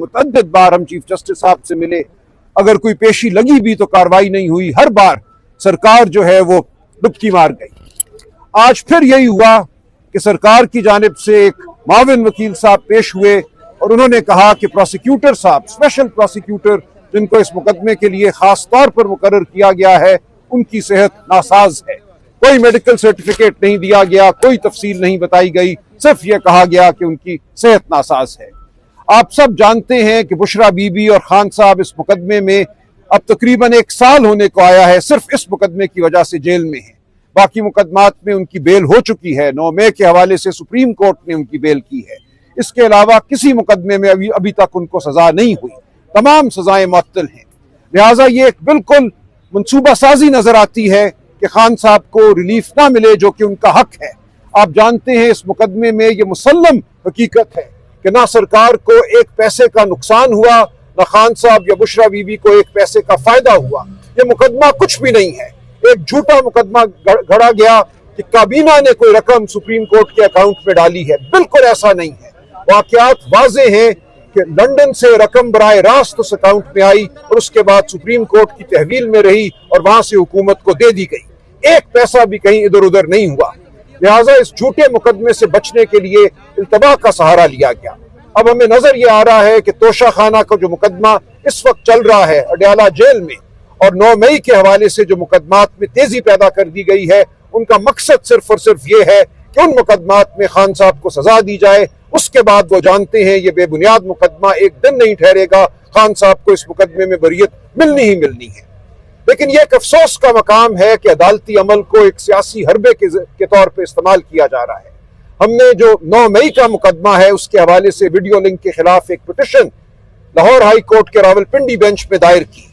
मुतअद्दिद बार हम chief justice साहब से मिले, अगर कोई पेशी लगी भी तो कार्रवाई नहीं हुई, हर बार सरकार जो है वो डुबकी मार गई। आज फिर यही हुआ कि सरकार की जानिब से एक माविन वकील साहब पेश हुए और उन्होंने कहा कि प्रोसिक्यूटर साहब, स्पेशल प्रोसिक्यूटर जिनको इस मुकदमे के लिए खास तौर पर मुकर्रर किया गया है, उनकी सेहत नासाज है। कोई मेडिकल सर्टिफिकेट नहीं दिया गया, कोई तफसील नहीं बताई गई, सिर्फ यह कहा गया कि उनकी सेहत नासाज है। आप सब जानते हैं कि बुशरा बीबी और खान साहब इस मुकदमे में अब तकरीबन 1 साल होने को आया है, सिर्फ इस मुकदमे की वजह से जेल में है। बाकी मुकदमात में उनकी बेल हो चुकी है, 9 मई के हवाले से सुप्रीम कोर्ट ने उनकी बेल की है। इसके अलावा किसी मुकदमे में अभी तक उनको सजा नहीं हुई, तमाम सजाएं मुअत्तल हैं। लिहाजा ये एक बिल्कुल मनसूबा साजी नजर आती है कि खान साहब को रिलीफ ना मिले, जो कि उनका हक है। आप जानते हैं इस मुकदमे में ये मुसल्लम हकीकत है कि ना सरकार को एक पैसे का नुकसान हुआ, ना खान साहब या बुशरा बीबी को एक पैसे का फायदा हुआ। ये मुकदमा कुछ भी नहीं है, एक झूठा मुकदमा गढ़ा गया कि काबीना ने कोई रकम सुप्रीम कोर्ट के अकाउंट में डाली है। बिल्कुल ऐसा नहीं है। वाकयात वाजे हैं कि लंदन से रकम बराए रास्त उस अकाउंट में आई और उसके बाद सुप्रीम कोर्ट की तहवील में रही और वहां से हुकूमत को दे दी गई। एक पैसा भी कहीं इधर उधर नहीं हुआ। लिहाजा इस झूठे मुकदमे से बचने के लिए इल्तबा का सहारा लिया गया। अब हमें नजर ये आ रहा है कि तोशा खाना का जो मुकदमा इस वक्त चल रहा है अडयाला जेल में, और 9 मई के हवाले से जो मुकदमात में तेजी पैदा कर दी गई है, उनका मकसद सिर्फ और सिर्फ ये है कि उन मुकदमात में खान साहब को सजा दी जाए। उसके बाद वो जानते हैं ये बेबुनियाद मुकदमा एक दिन नहीं ठहरेगा, खान साहब को इस मुकदमे में बरियत मिलनी ही मिलनी है। लेकिन यह एक अफसोस का मकाम है कि अदालती अमल को एक सियासी हरबे के तौर पर इस्तेमाल किया जा रहा है। हमने जो 9 मई का मुकदमा है उसके हवाले से वीडियो लिंक के खिलाफ एक पिटिशन लाहौर हाई कोर्ट के रावलपिंडी बेंच में दायर की।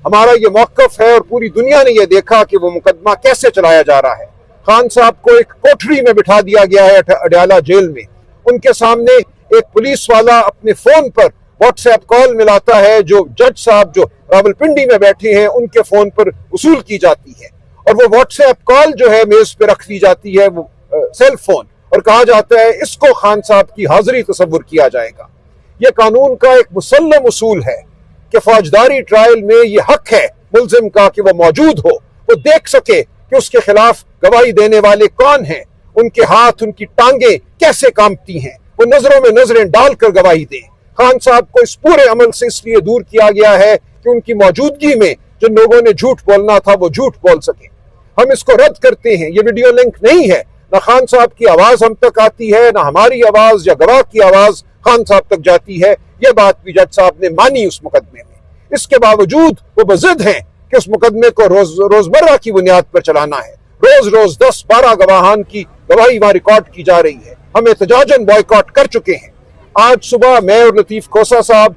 हमारा ये मौकफ है और पूरी दुनिया ने यह देखा कि वो मुकदमा कैसे चलाया जा रहा है। खान साहब को एक कोठरी में बिठा दिया गया है अडयाला जेल में। उनके सामने एक पुलिस वाला अपने फोन पर व्हाट्सएप कॉल मिलाता है जो जज साहब जो रावलपिंडी में बैठे हैं उनके फोन पर वसूल की जाती है, और वो व्हाट्सएप कॉल जो है मेज पे रख दी जाती है, वो सेल फोन, और कहा जाता है इसको खान साहब की हाजिरी तस्वुर किया जाएगा। यह कानून का एक मुसल्लम उसूल है कि फौजदारी ट्रायल में यह हक है मुल्जिम का कि वह मौजूद हो, वो देख सके कि उसके खिलाफ गवाही देने वाले कौन हैं, उनके हाथ उनकी टांगे कैसे कांपती हैं, वो नजरों में नजरें डालकर गवाही दें। खान साहब को इस पूरे अमल से इसलिए दूर किया गया है कि उनकी मौजूदगी में जिन लोगों ने झूठ बोलना था वो झूठ बोल सके। हम इसको रद्द करते हैं। ये वीडियो लिंक नहीं है, ना खान साहब की आवाज हम तक आती है, ना हमारी आवाज या गवाह की आवाज खान साहब तक जाती है। यह बात भी जज साहब ने मानी उस मुकदमे में। इसके बावजूद वो बजिद हैं कि उस मुकदमे को रोजमर्रा की बुनियाद पर चलाना है। रोज रोज 10-12 गवाहान की गवाही वहां रिकॉर्ड की जा रही है। हम एहतजाजन बॉयकॉट कर चुके हैं। आज सुबह मैं और लतीफ खोसा साहब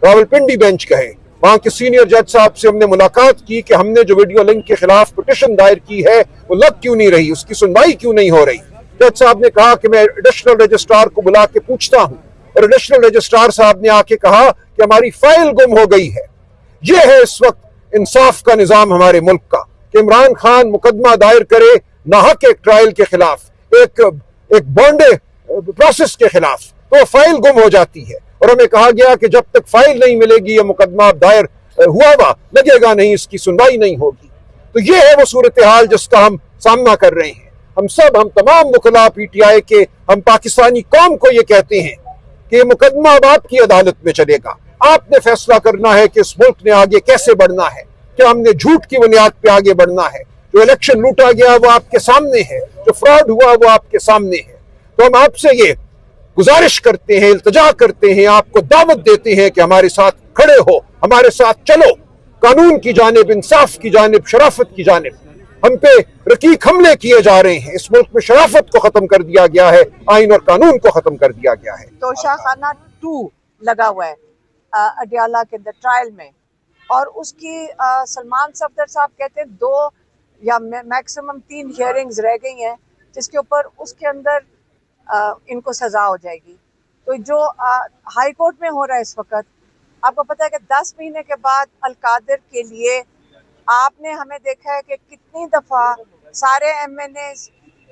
रावलपिंडी बेंच गए, वहां के सीनियर जज साहब से हमने मुलाकात की कि हमने जो वीडियो लिंक के खिलाफ पिटिशन दायर की है वो लग क्यों नहीं रही, उसकी सुनवाई क्यों नहीं हो रही। जज साहब ने कहा कि मैं एडिशनल रजिस्ट्रार को बुला के पूछता हूं, और एडिशनल रजिस्ट्रार साहब ने आके कहा कि हमारी फाइल गुम हो गई है। यह है इस वक्त इंसाफ का निजाम हमारे मुल्क का कि इमरान खान मुकदमा दायर करे नाहक एक ट्रायल के खिलाफ, एक बॉन्डे प्रोसेस के खिलाफ, तो फाइल गुम हो जाती है। और हमें कहा गया कि जब तक फाइल नहीं मिलेगी यह मुकदमा दायर हुआ लगेगा नहीं, इसकी सुनवाई नहीं होगी। तो ये है वो सूरत हाल जिसका हम सामना कर रहे हैं। हम तमाम मुखला पीटीआई के, हम पाकिस्तानी कौम को ये कहते हैं कि ये मुकदमा अब आपकी अदालत में चलेगा। आपने फैसला करना है कि इस मुल्क ने आगे कैसे बढ़ना है, क्या हमने झूठ की बुनियाद पे आगे बढ़ना है। जो इलेक्शन लूटा गया वो आपके सामने है, जो फ्रॉड हुआ वो आपके सामने है। तो हम आपसे ये गुजारिश करते हैं, इल्तजा करते हैं, आपको दावत देते हैं कि हमारे साथ खड़े हो, हमारे साथ चलो, कानून की जानिब, इंसाफ की जानिब, शराफत की जानिब। हम पे रकीक हमले किए जा रहे हैं। इस मुल्क में शराफत को खत्म कर दिया गया है, आइन और कानून को खत्म कर दिया गया है। तोशा खाना 2 लगा हुआ है अडयाला के अंदर ट्रायल में, और उसकी सलमान सफदर साहब कहते हैं 2 या मैक्सिमम 3 हियरिंग्स रह गई हैं, जिसके ऊपर उसके अंदर इनको सजा हो जाएगी। तो जो हाई कोर्ट में हो रहा है इस वक्त, आपको पता है कि 10 महीने के बाद अलकादिर के लिए आपने हमें देखा है कि कितनी दफ़ा सारे MNAs,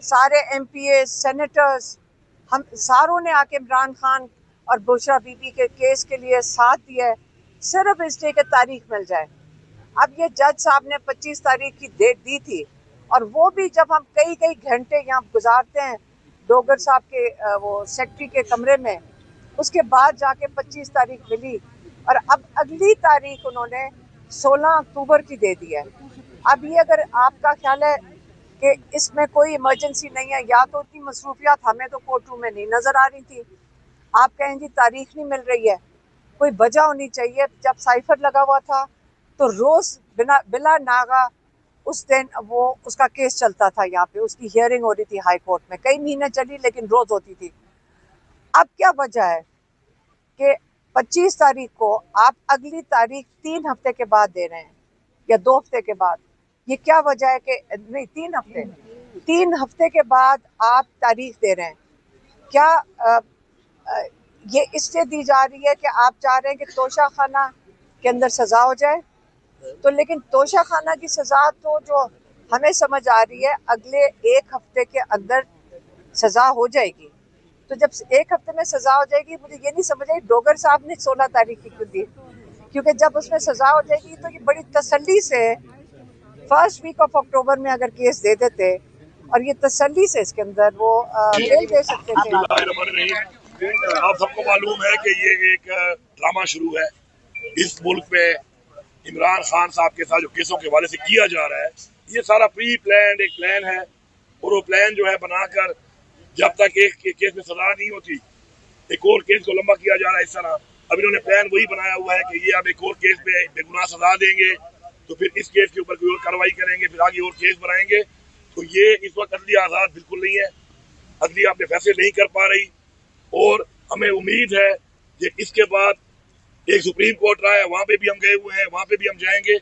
सारे MPAs, सेनेटर्स, हम सारों ने आके इमरान खान और बुशरा बीबी के केस के लिए साथ दिया है, सिर्फ इसलिए कि तारीख मिल जाए। अब ये जज साहब ने 25 तारीख की डेट दी थी, और वो भी जब हम कई कई घंटे यहाँ गुजारते हैं डोगर साहब के वो सेक्रेटरी के कमरे में, उसके बाद जाके 25 तारीख मिली, और अब अगली तारीख उन्होंने 16 अक्टूबर की दे दी है। अब ये अगर आपका ख्याल है कि इसमें कोई इमरजेंसी नहीं है, या तो इतनी मसरूफियात हमें तो कोर्ट रूम में नहीं नजर आ रही थी, आप कहें जी तारीख नहीं मिल रही है, कोई वजह होनी चाहिए। जब साइफर लगा हुआ था तो रोज बिला नागा उस दिन वो उसका केस चलता था, यहाँ पे उसकी हियरिंग हो रही थी हाई कोर्ट में, कई महीने चली लेकिन रोज होती थी। अब क्या वजह है कि 25 तारीख को आप अगली तारीख 3 हफ्ते के बाद दे रहे हैं या 2 हफ्ते के बाद? ये क्या वजह है कि नहीं 3 हफ्ते के बाद आप तारीख दे रहे हैं? क्या ये इससे दी जा रही है कि आप चाह रहे हैं कि तोशा खाना के अंदर सजा हो जाए? तो लेकिन तोशा खाना की सजा तो जो हमें समझ आ रही है अगले 1 हफ्ते के अंदर सजा हो जाएगी। तो जब 1 हफ्ते में सजा हो जाएगी, मुझे ये नहीं समझ आई डोगर साहब ने 16 तारीख की क्यों दी, क्योंकि जब उसमें सजा हो जाएगी तो ये बड़ी तसल्ली से फर्स्ट वीक ऑफ अक्टूबर में अगर केस दे देते और ये तसल्ली से इसके अंदर वो बेल दे सकते थे। आप सबको मालूम है कि ये एक ड्रामा शुरू है इस मुल्क में इमरान खान साहब के साथ जो केसों के हवाले से किया जा रहा है। ये सारा प्री प्लान एक प्लान है, और वो प्लान जो है बनाकर जब तक एक केस में सजा नहीं होती एक और केस को लंबा किया जा रहा है। इस तरह अब इन्होंने प्लान वही बनाया हुआ है कि ये अब एक और केस में बेगुनाह सजा देंगे, तो फिर इस केस के ऊपर कोई और कार्रवाई करेंगे, फिर आगे और केस बनाएंगे। तो ये इस वक्त अदलिया आज़ाद बिल्कुल नहीं है, अदलिया अपने फैसले नहीं कर पा रही, और हमें उम्मीद है कि इसके बाद एक सुप्रीम कोर्ट रहा है, वहाँ पे भी हम गए हुए हैं, वहाँ पे भी हम जाएंगे।